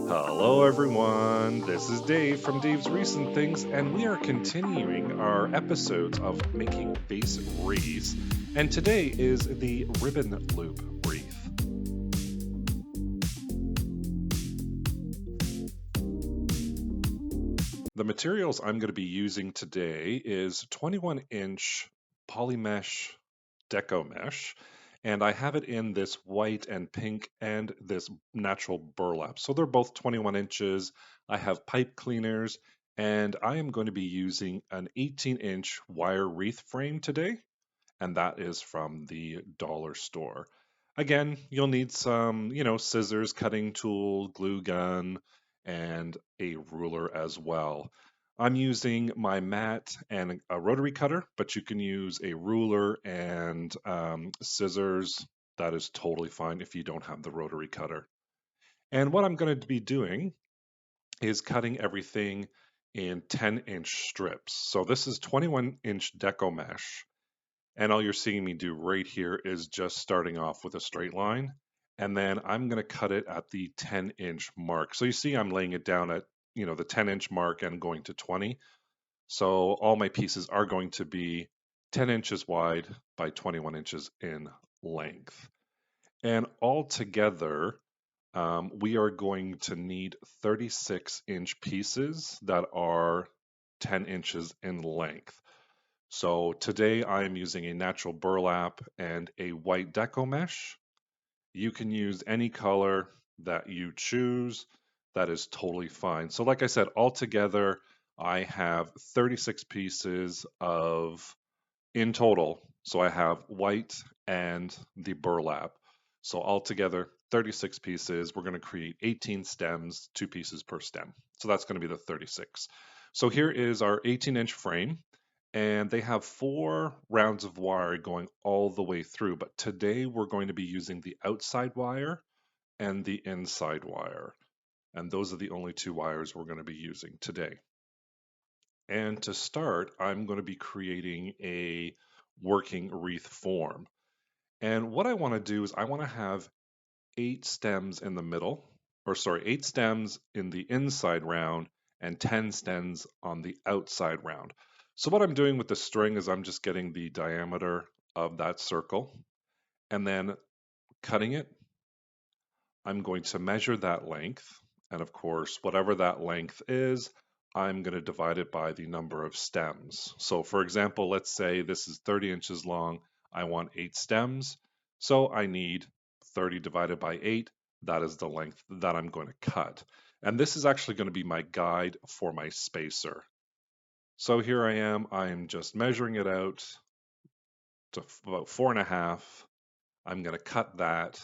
Hello, everyone. This is Dave from Dave's Recent Things, and we are continuing our episodes of making base wreaths. And today is the ribbon loop wreath. The materials I'm going to be using today is 21-inch polymesh Deco mesh, and I have it in this white and pink and this natural burlap. So they're both 21 inches. I have pipe cleaners, and I am going to be using an 18-inch wire wreath frame today, and that is from the dollar store. Again, you'll need some, scissors, cutting tool, glue gun, and a ruler as well. I'm using my mat and a rotary cutter, but you can use a ruler and scissors. That is totally fine if you don't have the rotary cutter. And what I'm going to be doing is cutting everything in 10-inch strips. So this is 21-inch deco mesh. And all you're seeing me do right here is just starting off with a straight line. And then I'm going to cut it at the 10-inch mark. So you see I'm laying it down at, the 10-inch mark and going to 20. So all my pieces are going to be 10 inches wide by 21 inches in length. And all together, we are going to need 36-inch pieces that are 10 inches in length. So today I am using a natural burlap and a white deco mesh. You can use any color that you choose. That is totally fine. So like I said, altogether, I have 36 pieces of in total. So I have white and the burlap. So altogether, 36 pieces. We're going to create 18 stems, 2 pieces per stem. So that's going to be the 36. So here is our 18-inch frame, and they have 4 rounds of wire going all the way through. But today we're going to be using the outside wire and the inside wire. And those are the only 2 wires we're going to be using today. And to start, I'm going to be creating a working wreath form. And what I want to do is I want to have 8 stems in the middle, or sorry, 8 stems in the inside round and 10 stems on the outside round. So what I'm doing with the string is I'm just getting the diameter of that circle and then cutting it. I'm going to measure that length. And of course, whatever that length is, I'm going to divide it by the number of stems. So for example, let's say this is 30 inches long. I want 8 stems. So I need 30 divided by 8. That is the length that I'm going to cut. And this is actually going to be my guide for my spacer. So here I am. I'm just measuring it out to about 4.5. I'm going to cut that,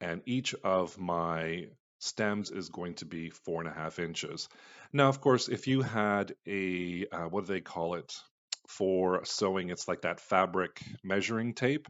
and each of my stems is going to be 4.5 inches. Now, of course, if you had a, what do they call it? For sewing, it's like that fabric measuring tape.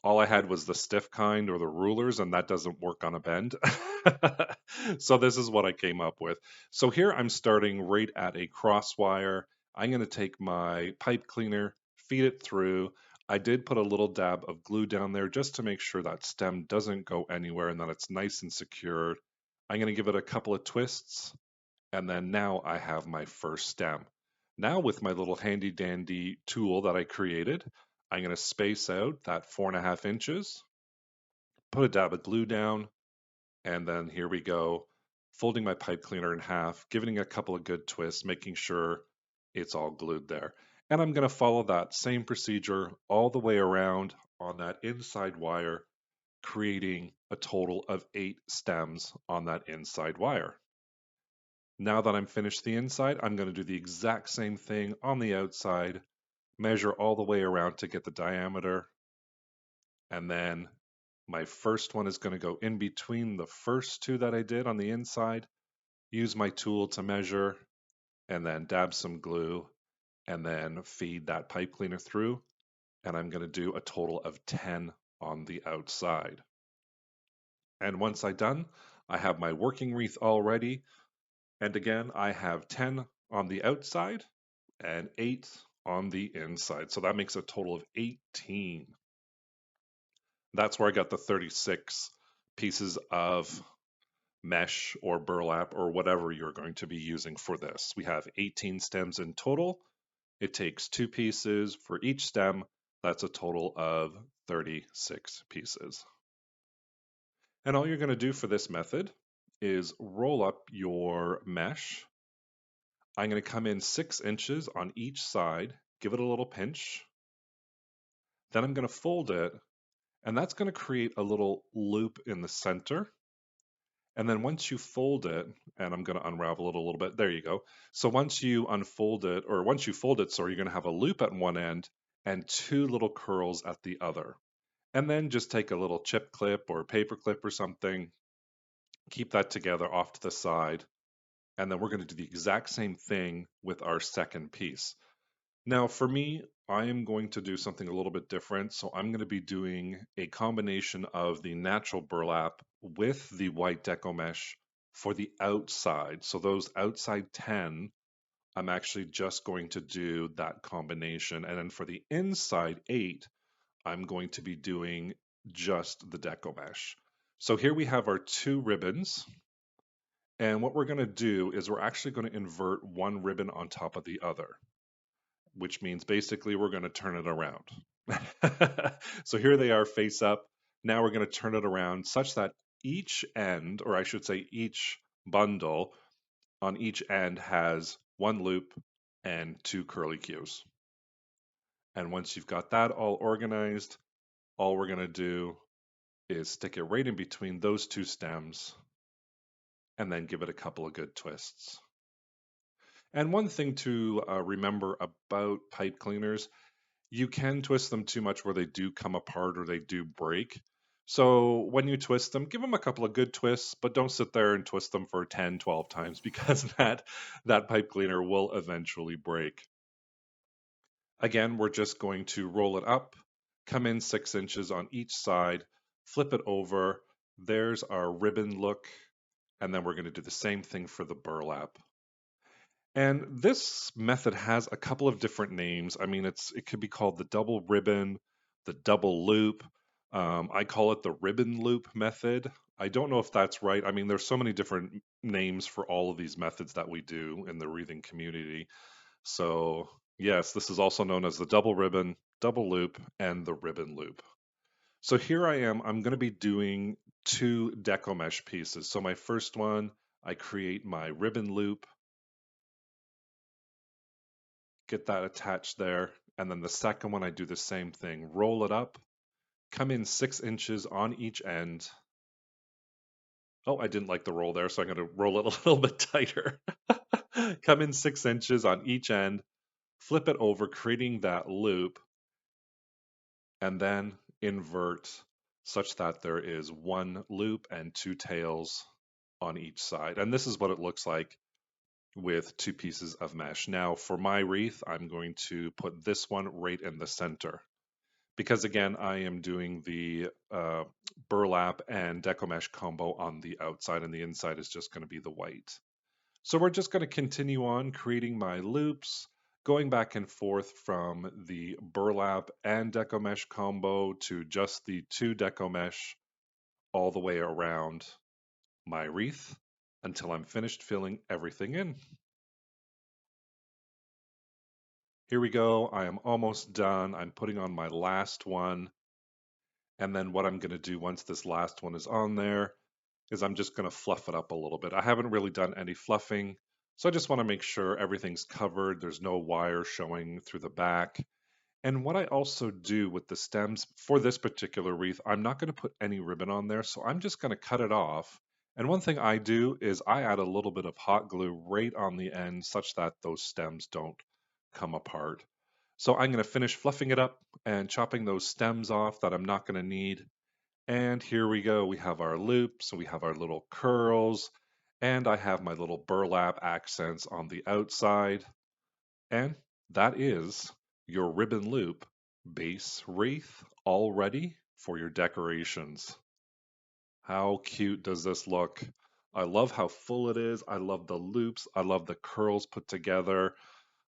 All I had was the stiff kind or the rulers, and that doesn't work on a bend. So this is what I came up with. So here I'm starting right at a cross wire. I'm going to take my pipe cleaner, feed it through. I did put a little dab of glue down there just to make sure that stem doesn't go anywhere and that it's nice and secured. I'm going to give it a couple of twists, and then now I have my first stem. Now with my little handy dandy tool that I created, I'm going to space out that 4.5 inches, put a dab of glue down, and then here we go, folding my pipe cleaner in half, giving it a couple of good twists, making sure it's all glued there. And I'm going to follow that same procedure all the way around on that inside wire, creating a total of 8 stems on that inside wire. Now that I'm finished the inside, I'm going to do the exact same thing on the outside, measure all the way around to get the diameter, and then my first one is going to go in between the first 2 that I did on the inside, use my tool to measure, and then dab some glue, and then feed that pipe cleaner through, and I'm going to do a total of 10 on the outside. And once I'm done, I have my working wreath all ready. And again, I have 10 on the outside and 8 on the inside. So that makes a total of 18. That's where I got the 36 pieces of mesh or burlap or whatever you're going to be using for this. We have 18 stems in total. It takes 2 pieces for each stem. That's a total of 36 pieces. And all you're going to do for this method is roll up your mesh. I'm going to come in 6 inches on each side, give it a little pinch. Then I'm going to fold it, and that's going to create a little loop in the center. And then once you fold it, and I'm going to unravel it a little bit, there you go. So once you unfold it, or once you fold it, sorry, you're going to have a loop at one end and 2 little curls at the other. And then just take a little chip clip or paper clip or something, keep that together off to the side, and then we're going to do the exact same thing with our second piece. Now, for me, I am going to do something a little bit different. So I'm going to be doing a combination of the natural burlap with the white deco mesh for the outside. So those outside 10, I'm actually just going to do that combination. And then for the inside 8, I'm going to be doing just the deco mesh. So here we have our 2 ribbons. And what we're going to do is we're actually going to invert one ribbon on top of the other, which means basically we're going to turn it around. So here they are face up. Now we're going to turn it around such that each end, or I should say each bundle on each end has 1 loop and 2 curly cues. And once you've got that all organized, all we're going to do is stick it right in between those 2 stems and then give it a couple of good twists. And one thing to remember about pipe cleaners, you can twist them too much where they do come apart or they do break. So when you twist them, give them a couple of good twists, but don't sit there and twist them for 10, 12 times because that pipe cleaner will eventually break. Again, we're just going to roll it up, come in 6 inches on each side, flip it over. There's our ribbon look. And then we're going to do the same thing for the burlap. And this method has a couple of different names. I mean, it could be called the double ribbon, the double loop. I call it the ribbon loop method. I don't know if that's right. I mean, there's so many different names for all of these methods that we do in the wreathing community. So yes, this is also known as the double ribbon, double loop, and the ribbon loop. So here I am. I'm going to be doing 2 deco mesh pieces. So my first one, I create my ribbon loop, get that attached there. And then the second one, I do the same thing. Roll it up, come in 6 inches on each end. Oh, I didn't like the roll there, so I'm going to roll it a little bit tighter. Come in 6 inches on each end, flip it over, creating that loop, and then invert such that there is 1 loop and 2 tails on each side. And this is what it looks like with 2 pieces of mesh. Now for my wreath, I'm going to put this one right in the center because again, I am doing the burlap and deco mesh combo on the outside and the inside is just going to be the white. So we're just going to continue on creating my loops, going back and forth from the burlap and deco mesh combo to just the 2 deco mesh all the way around my wreath until I'm finished filling everything in. Here we go. I am almost done. I'm putting on my last one. And then what I'm going to do once this last one is on there is I'm just going to fluff it up a little bit. I haven't really done any fluffing, so I just want to make sure everything's covered. There's no wire showing through the back. And what I also do with the stems for this particular wreath, I'm not going to put any ribbon on there, so I'm just going to cut it off. And one thing I do is I add a little bit of hot glue right on the end such that those stems don't come apart. So I'm going to finish fluffing it up and chopping those stems off that I'm not going to need. And here we go. We have our loops, we have our little curls, and I have my little burlap accents on the outside. And that is your ribbon loop base wreath all ready for your decorations. How cute does this look? I love how full it is. I love the loops. I love the curls put together.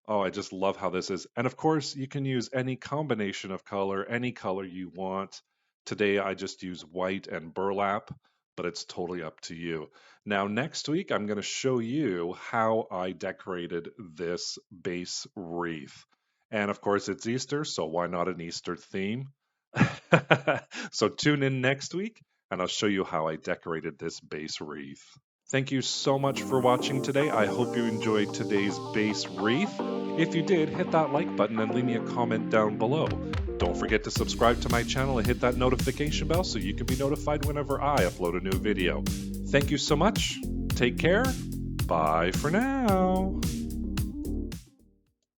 Oh, I just love how this is. And of course, you can use any combination of color, any color you want. Today, I just use white and burlap, but it's totally up to you. Now, next week, I'm going to show you how I decorated this base wreath. And of course, it's Easter, so why not an Easter theme? So tune in next week, and I'll show you how I decorated this base wreath. Thank you so much for watching today. I hope you enjoyed today's base wreath. If you did, hit that like button and leave me a comment down below. Don't forget to subscribe to my channel and hit that notification bell so you can be notified whenever I upload a new video. Thank you so much. Take care. Bye for now.